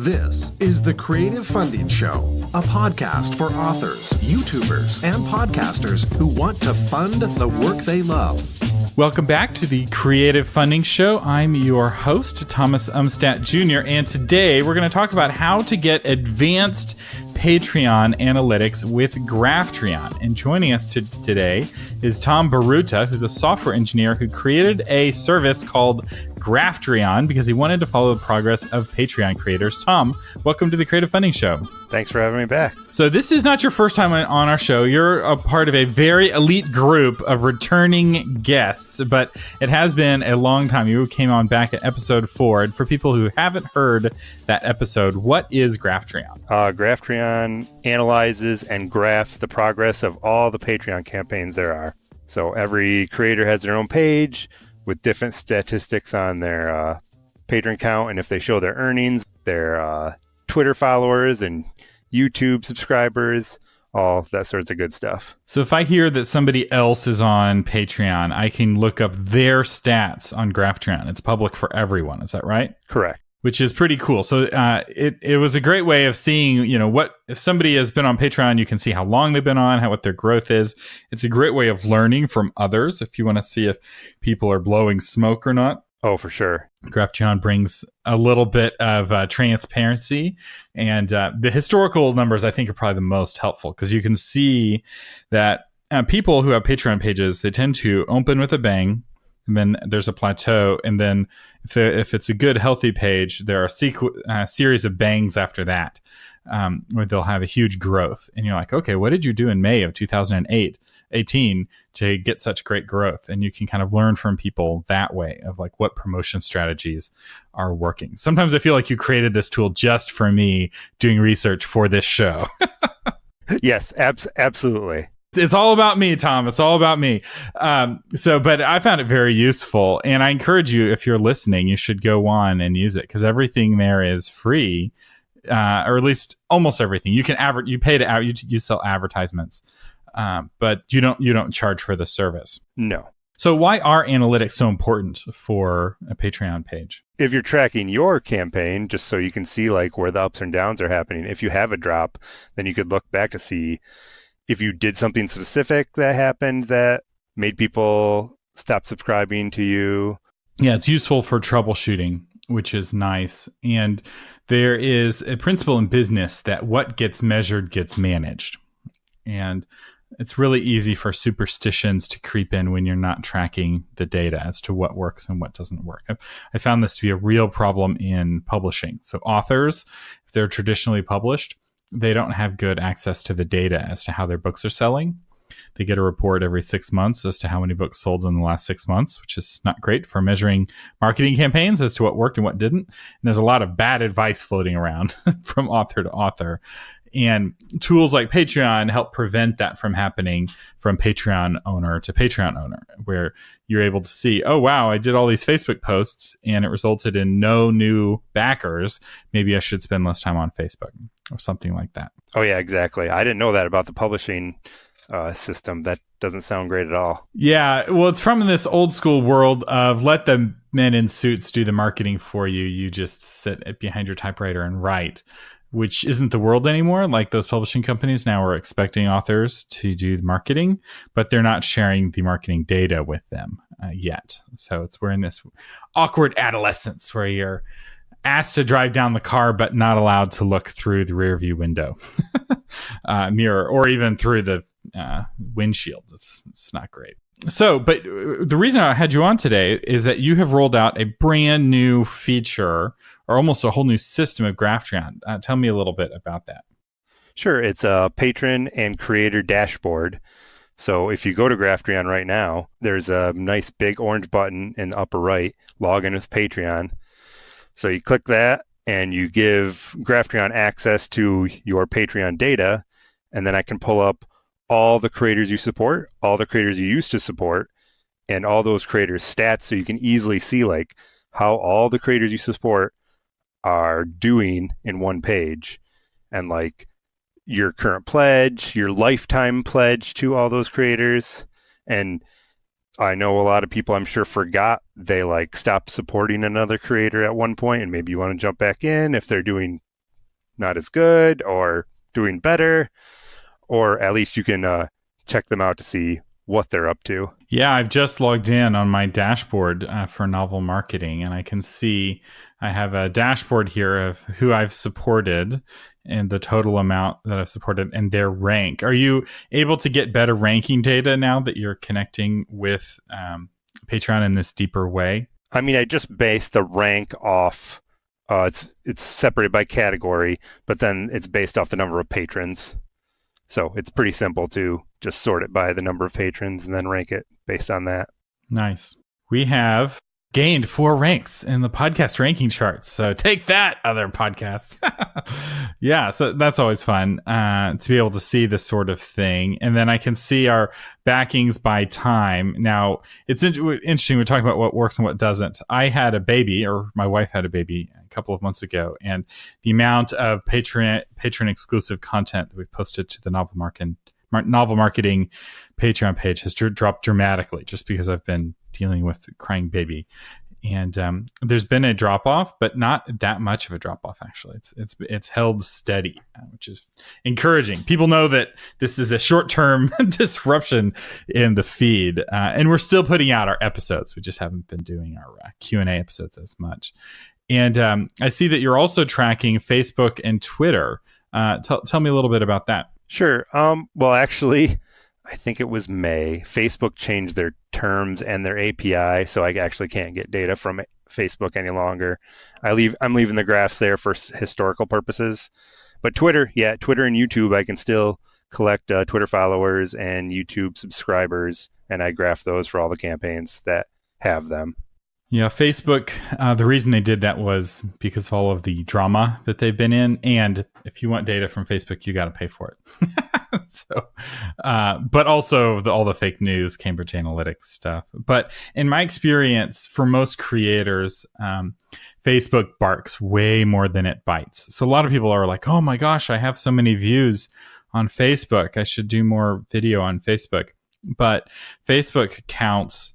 This is the Creative Funding Show, a podcast for authors, YouTubers, and podcasters who want to fund the work they love. Welcome back to the Creative Funding Show. I'm your host, Thomas Umstattd Jr., and today we're going to talk about how to get advanced Patreon analytics with Graphtreon. And joining us today is Tom Baruta, who's a software engineer who created a service called Graphtreon because he wanted to follow the progress of Patreon creators. Tom, welcome to the Creative Funding Show. Thanks for having me back. So this is not your first time on our show. You're a part of a very elite group of returning guests, but it has been a long time. You came on back at episode 4. And for people who haven't heard that episode, what is Graphtreon? Graphtreon analyzes and graphs the progress of all the Patreon campaigns there are. So every creator has their own page with different statistics on their patron count, and if they show their earnings, their Twitter followers and YouTube subscribers, all that sorts of good stuff. So if I hear that somebody else is on Patreon, I can look up their stats on Graphtreon. It's public for everyone. Is that right? Correct. Which is pretty cool. So it was a great way of seeing, what if somebody has been on Patreon, you can see how long they've been on, what their growth is. It's a great way of learning from others if you want to see if people are blowing smoke or not. Oh, for sure. Graphtreon brings a little bit of transparency, and the historical numbers I think are probably the most helpful because you can see that people who have Patreon pages, they tend to open with a bang. And then there's a plateau, and then if it's a good, healthy page, there are a series of bangs after that, where they'll have a huge growth. And you're like, okay, what did you do in May of 2018 to get such great growth? And you can kind of learn from people that way of like what promotion strategies are working. Sometimes I feel like you created this tool just for me doing research for this show. Yes, absolutely. It's all about me, Tom. It's all about me. But I found it very useful, and I encourage you, if you're listening, you should go on and use it because everything there is free, or at least almost everything. You can you pay to you sell advertisements, but you don't charge for the service. No. So why are analytics so important for a Patreon page? If you're tracking your campaign, just so you can see like where the ups and downs are happening. If you have a drop, then you could look back to see if you did something specific that happened that made people stop subscribing to you. Yeah, it's useful for troubleshooting, which is nice. And there is a principle in business that what gets measured gets managed. And it's really easy for superstitions to creep in when you're not tracking the data as to what works and what doesn't work. I found this to be a real problem in publishing. So authors, if they're traditionally published, they don't have good access to the data as to how their books are selling. They get a report every 6 months as to how many books sold in the last 6 months, which is not great for measuring marketing campaigns as to what worked and what didn't. And there's a lot of bad advice floating around from author to author. And tools like Patreon help prevent that from happening from Patreon owner to Patreon owner, where you're able to see, oh, wow, I did all these Facebook posts and it resulted in no new backers. Maybe I should spend less time on Facebook or something like that. Oh, yeah, exactly. I didn't know that about the publishing system. That doesn't sound great at all. Yeah, well, it's from this old school world of let the men in suits do the marketing for you. You just sit behind your typewriter and write, which isn't the world anymore. Like those publishing companies now are expecting authors to do the marketing, but they're not sharing the marketing data with them yet. So we're in this awkward adolescence where you're asked to drive down the car, but not allowed to look through the rear view window mirror or even through the windshield. It's not great. So, but the reason I had you on today is that you have rolled out a brand new feature or almost a whole new system of Graphtreon. Tell me a little bit about that. Sure. It's a patron and creator dashboard. So if you go to Graphtreon right now, there's a nice big orange button in the upper right, log in with Patreon. So you click that and you give Graphtreon access to your Patreon data, and then I can pull up all the creators you support, all the creators you used to support, and all those creators' stats, so you can easily see like how all the creators you support are doing in one page, and like your current pledge, your lifetime pledge to all those creators. And I know a lot of people, I'm sure, forgot they like stopped supporting another creator at one point, and maybe you want to jump back in if they're doing not as good or doing better, or at least you can check them out to see what they're up to. Yeah, I've just logged in on my dashboard for Novel Marketing, and I can see I have a dashboard here of who I've supported and the total amount that I've supported and their rank. Are you able to get better ranking data now that you're connecting with Patreon in this deeper way? I mean, I just based the rank off. It's separated by category, but then it's based off the number of patrons. So it's pretty simple to just sort it by the number of patrons and then rank it based on that. Nice. We have gained 4 ranks in the podcast ranking charts. So take that, other podcasts. Yeah, so that's always fun to be able to see this sort of thing. And then I can see our backings by time. Now, it's interesting. We're talking about what works and what doesn't. I had a baby, or my wife had a baby a couple of months ago, and the amount of patron exclusive content that we've posted to the Novel Marketing Patreon page has dropped dramatically just because I've been dealing with crying baby. And there's been a drop off, but not that much of a drop off. Actually, it's held steady, which is encouraging. People know that this is a short term disruption in the feed, and we're still putting out our episodes. We just haven't been doing our Q&A episodes as much. And I see that you're also tracking Facebook and Twitter. Tell me a little bit about that. Sure. Well, actually, I think it was May. Facebook changed their terms and their API, so I actually can't get data from Facebook any longer. I'm leaving the graphs there for historical purposes. But Twitter and YouTube, I can still collect Twitter followers and YouTube subscribers, and I graph those for all the campaigns that have them. Yeah, Facebook, the reason they did that was because of all of the drama that they've been in. And if you want data from Facebook, you got to pay for it. But also all the fake news, Cambridge Analytics stuff. But in my experience, for most creators, Facebook barks way more than it bites. So a lot of people are like, oh my gosh, I have so many views on Facebook. I should do more video on Facebook. But Facebook counts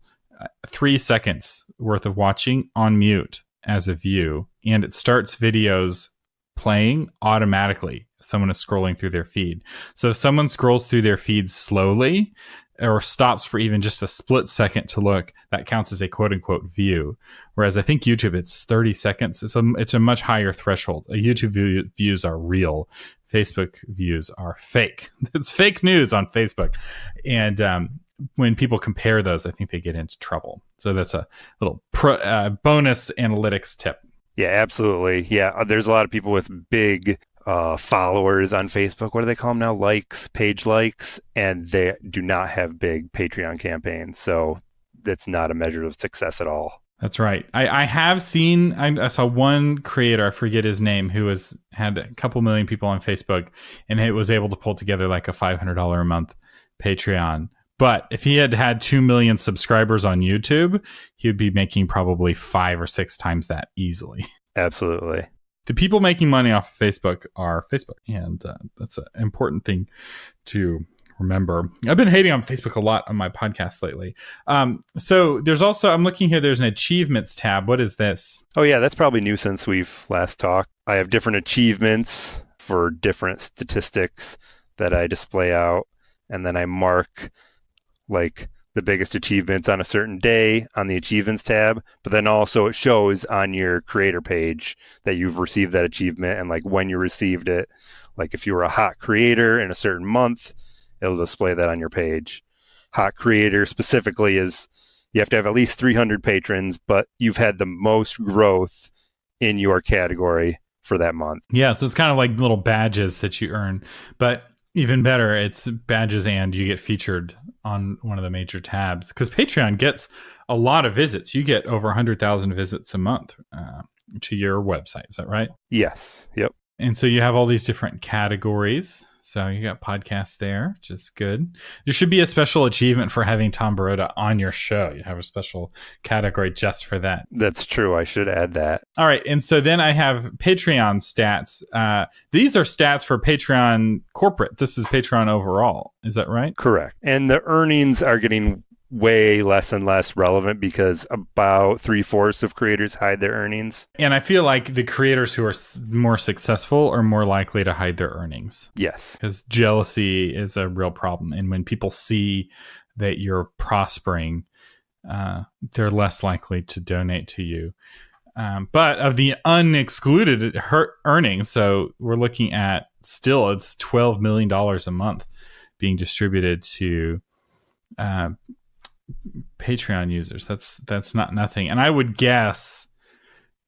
3 seconds worth of watching on mute as a view, and it starts videos playing automatically. Someone is scrolling through their feed. So if someone scrolls through their feed slowly or stops for even just a split second to look, that counts as a quote unquote view. Whereas I think YouTube, it's 30 seconds. It's a much higher threshold. YouTube views are real. Facebook views are fake. It's fake news on Facebook. And when people compare those, I think they get into trouble. So that's a little bonus analytics tip. Yeah, absolutely. Yeah, there's a lot of people with big followers on Facebook. What do they call them now? Page likes, and they do not have big Patreon campaigns. So that's not a measure of success at all. That's right. I have seen, I saw one creator, I forget his name, who had a couple million people on Facebook, and it was able to pull together like a $500 a month Patreon. But if he had 2 million subscribers on YouTube, he would be making probably 5 or 6 times that easily. Absolutely. The people making money off of Facebook are Facebook. And that's an important thing to remember. I've been hating on Facebook a lot on my podcast lately. So there's also, I'm looking here, there's an achievements tab. What is this? Oh, yeah, that's probably new since we've last talked. I have different achievements for different statistics that I display out. And then I mark like the biggest achievements on a certain day on the achievements tab, but then also it shows on your creator page that you've received that achievement and like when you received it. Like if you were a hot creator in a certain month, it'll display that on your page. Hot creator specifically is you have to have at least 300 patrons, but you've had the most growth in your category for that month. Yeah, so it's kind of like little badges that you earn, but even better, it's badges and you get featured on one of the major tabs because Patreon gets a lot of visits. You get over 100,000 visits a month to your website. Is that right? Yes. Yep. And so you have all these different categories. So you got podcasts there, which is good. There should be a special achievement for having Tom Baroda on your show. You have a special category just for that. That's true. I should add that. All right. And so then I have Patreon stats. These are stats for Patreon corporate. This is Patreon overall. Is that right? Correct. And the earnings are getting way less and less relevant because about 3/4 of creators hide their earnings. And I feel like the creators who are more successful are more likely to hide their earnings. Yes. Because jealousy is a real problem. And when people see that you're prospering, they're less likely to donate to you. But of the unexcluded earnings, so we're looking at still it's $12 million a month being distributed to Patreon users. That's not nothing. And I would guess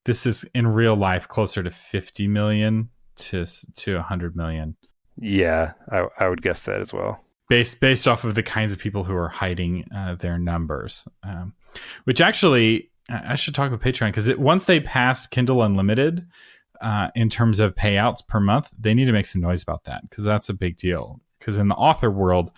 this is in real life closer to 50 million to 100 million. Yeah, I would guess that as well. Based off of the kinds of people who are hiding their numbers, which actually I should talk about Patreon because once they passed Kindle Unlimited in terms of payouts per month, they need to make some noise about that because that's a big deal. Because in the author world,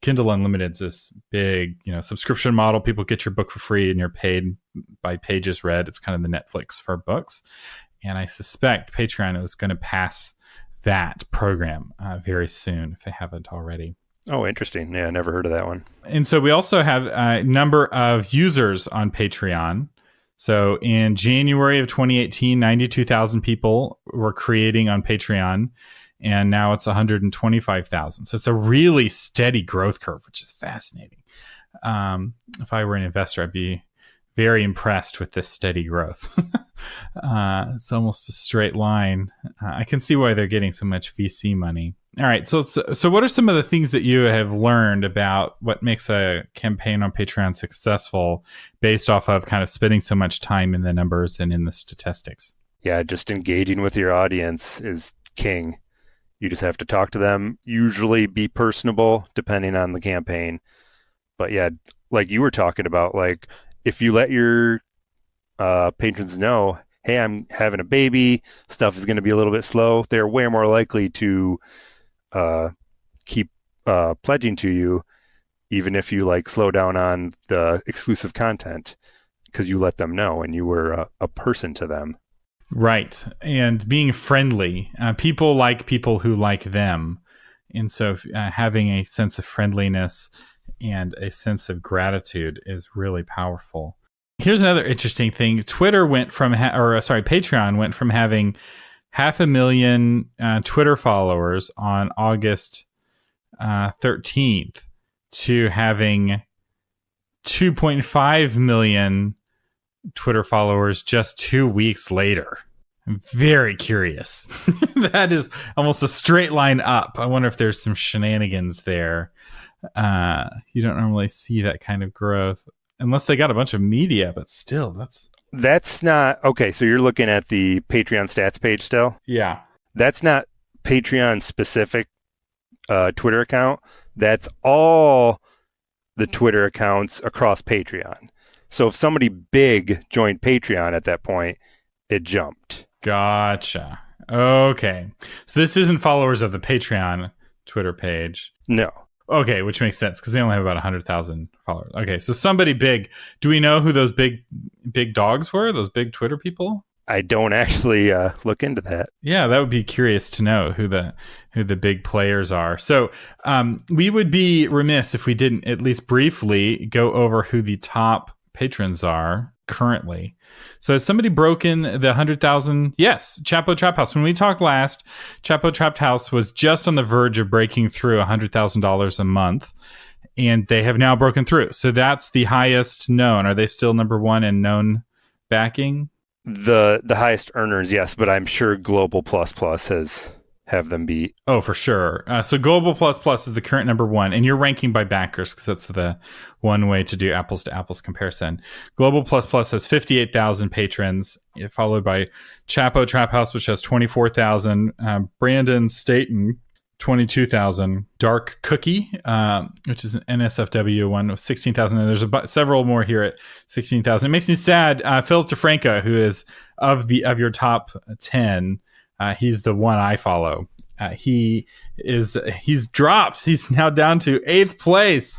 Kindle Unlimited is this big, subscription model. People get your book for free and you're paid by pages read. It's kind of the Netflix for books. And I suspect Patreon is going to pass that program very soon if they haven't already. Oh, interesting. Yeah, I never heard of that one. And so we also have a number of users on Patreon. So in January of 2018, 92,000 people were creating on Patreon. And now it's 125,000. So it's a really steady growth curve, which is fascinating. If I were an investor, I'd be very impressed with this steady growth. It's almost a straight line. I can see why they're getting so much VC money. All right. So what are some of the things that you have learned about what makes a campaign on Patreon successful based off of kind of spending so much time in the numbers and in the statistics? Yeah, just engaging with your audience is king. You just have to talk to them, usually be personable, depending on the campaign. But yeah, like you were talking about, like if you let your patrons know, hey, I'm having a baby, stuff is going to be a little bit slow, they're way more likely to keep pledging to you, even if you like slow down on the exclusive content, because you let them know and you were a person to them. Right. And being friendly. People like people who like them. And so having a sense of friendliness and a sense of gratitude is really powerful. Here's another interesting thing. Patreon went from having 500,000 Twitter followers on August 13th to having 2.5 million Twitter followers just 2 weeks later. I'm very curious. That is almost a straight line up. I wonder if there's some shenanigans there. You don't normally see that kind of growth unless they got a bunch of media, but still, that's not okay. So you're looking at the Patreon stats page still? Yeah. That's not Patreon specific Twitter account. That's all the Twitter accounts across Patreon. So if somebody big joined Patreon at that point, it jumped. Gotcha. Okay. So this isn't followers of the Patreon Twitter page. No. Okay, which makes sense because they only have about 100,000 followers. Okay, so somebody big. Do we know who those big dogs were? Those big Twitter people? I don't actually look into that. Yeah, that would be curious to know who the big players are. So we would be remiss if we didn't at least briefly go over who the top patrons are currently. So has somebody broken the 100,000? Yes, Chapo Trap House. When we talked last, Chapo Trap House was just on the verge of breaking through $100,000 a month, and they have now broken through. So that's the highest known. Are they still number one in known backing? The highest earners, yes, but I'm sure Global Plus have them beat. Oh, for sure. So Global Plus is the current number one, and you're ranking by backers because that's the one way to do apples to apples comparison. Global Plus has 58,000 patrons, followed by Chapo Trap House, which has 24,000. Brandon Staten, 22,000. Dark Cookie, which is an NSFW one, with 16,000. And there's several more here at 16,000. It makes me sad. Philip DeFranco, who is of your top 10. He's the one I follow. He's dropped. He's now down to 8th place.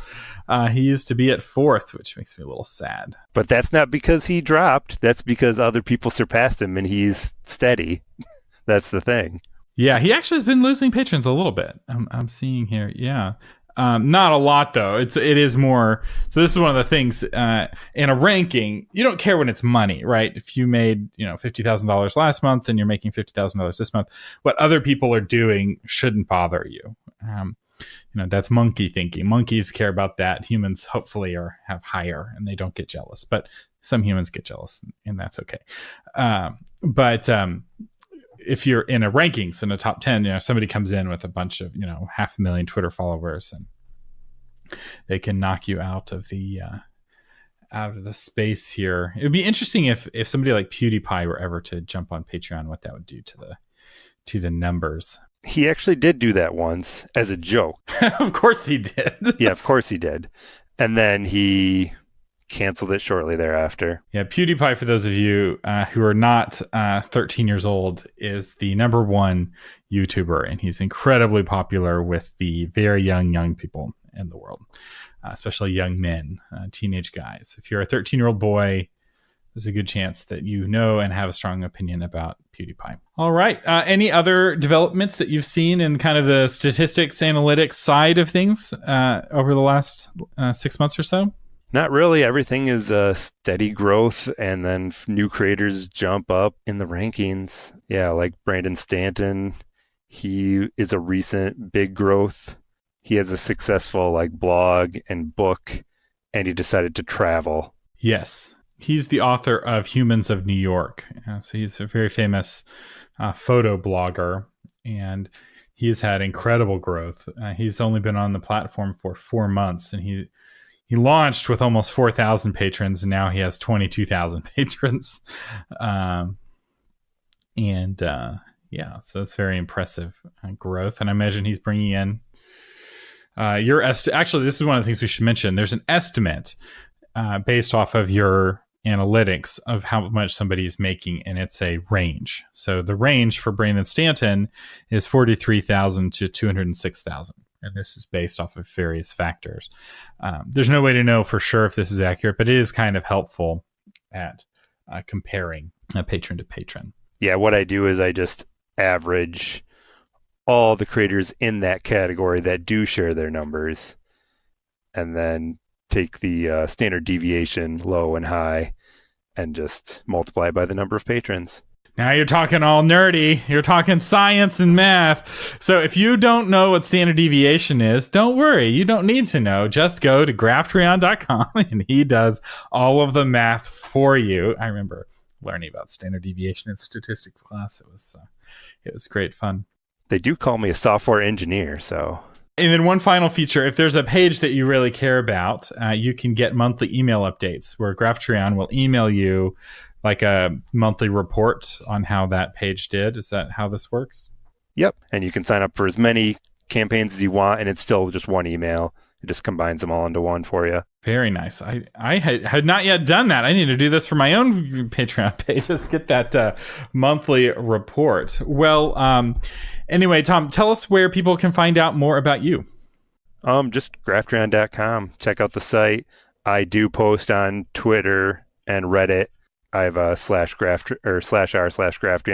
He used to be at 4th, which makes me a little sad. But that's not because he dropped. That's because other people surpassed him and he's steady. That's the thing. Yeah, he actually has been losing patrons a little bit. I'm seeing here. Yeah. Not a lot though. It is more. So this is one of the things in a ranking. You don't care when it's money, right? If you made $50,000 last month and you're making $50,000 this month, what other people are doing shouldn't bother you. That's monkey thinking. Monkeys care about that. Humans hopefully have higher and they don't get jealous, but some humans get jealous and that's okay. But if you're in a rankings in a top 10, somebody comes in with a bunch of, 500,000 Twitter followers and they can knock you out of the space here. It would be interesting if somebody like PewDiePie were ever to jump on Patreon, what that would do to the numbers. He actually did do that once as a joke. Of course he did. Yeah, of course he did. And then he canceled it shortly thereafter. Yeah, PewDiePie, for those of you who are not 13 years old, is the number one YouTuber, and he's incredibly popular with the very young people in the world, especially young men, teenage guys. If you're a 13-year-old boy, there's a good chance that you know and have a strong opinion about PewDiePie. All right. Any other developments that you've seen in kind of the statistics, analytics side of things over the last 6 months or so? Not really. Everything is steady growth, and then new creators jump up in the rankings. Yeah, like Brandon Stanton. He is a recent big growth. He has a successful blog and book, and he decided to travel. Yes. He's the author of Humans of New York. So he's a very famous photo blogger, and he's had incredible growth. He's only been on the platform for 4 months, and he launched with almost 4,000 patrons, and now he has 22,000 patrons. So that's very impressive growth. And I imagine he's bringing in actually, this is one of the things we should mention. There's an estimate based off of your analytics of how much somebody's making, and it's a range. So the range for Brandon Stanton is 43,000 to 206,000. And this is based off of various factors. There's no way to know for sure if this is accurate, but it is kind of helpful at comparing patron to patron. Yeah, what I do is I just average all the creators in that category that do share their numbers, and then take the standard deviation, low and high, and just multiply by the number of patrons. Now you're talking all nerdy. You're talking science and math. So if you don't know what standard deviation is, don't worry. You don't need to know. Just go to Graphtreon.com and he does all of the math for you. I remember learning about standard deviation in statistics class. It was great fun. They do call me a software engineer, so... And then one final feature, if there's a page that you really care about, you can get monthly email updates where Graphtreon will email you like a monthly report on how that page did. Is that how this works? Yep. And you can sign up for as many campaigns as you want, and it's still just one email. It just combines them all into one for you. Very nice. I had not yet done that. I need to do this for my own Patreon page. Just get that monthly report. Well, anyway, Tom, tell us where people can find out more about you. Just Graphtreon.com. Check out the site. I do post on Twitter and Reddit. I have a /r/Graphtreon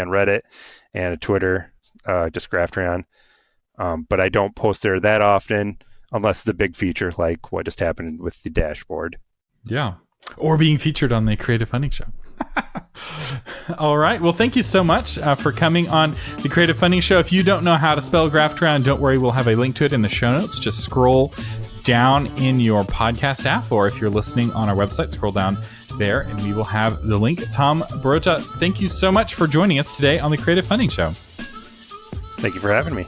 Reddit and a Twitter, just Graphtreon. But I don't post there that often unless it's a big feature like what just happened with the dashboard. Yeah. Or being featured on the Creative Funding Show. All right. Well, thank you so much for coming on the Creative Funding Show. If you don't know how to spell Graphtreon, don't worry. We'll have a link to it in the show notes. Just scroll down in your podcast app, or if you're listening on our website, scroll down there and we will have the link. Tom Barota, thank you so much for joining us today on the Creative Funding Show. Thank you for having me.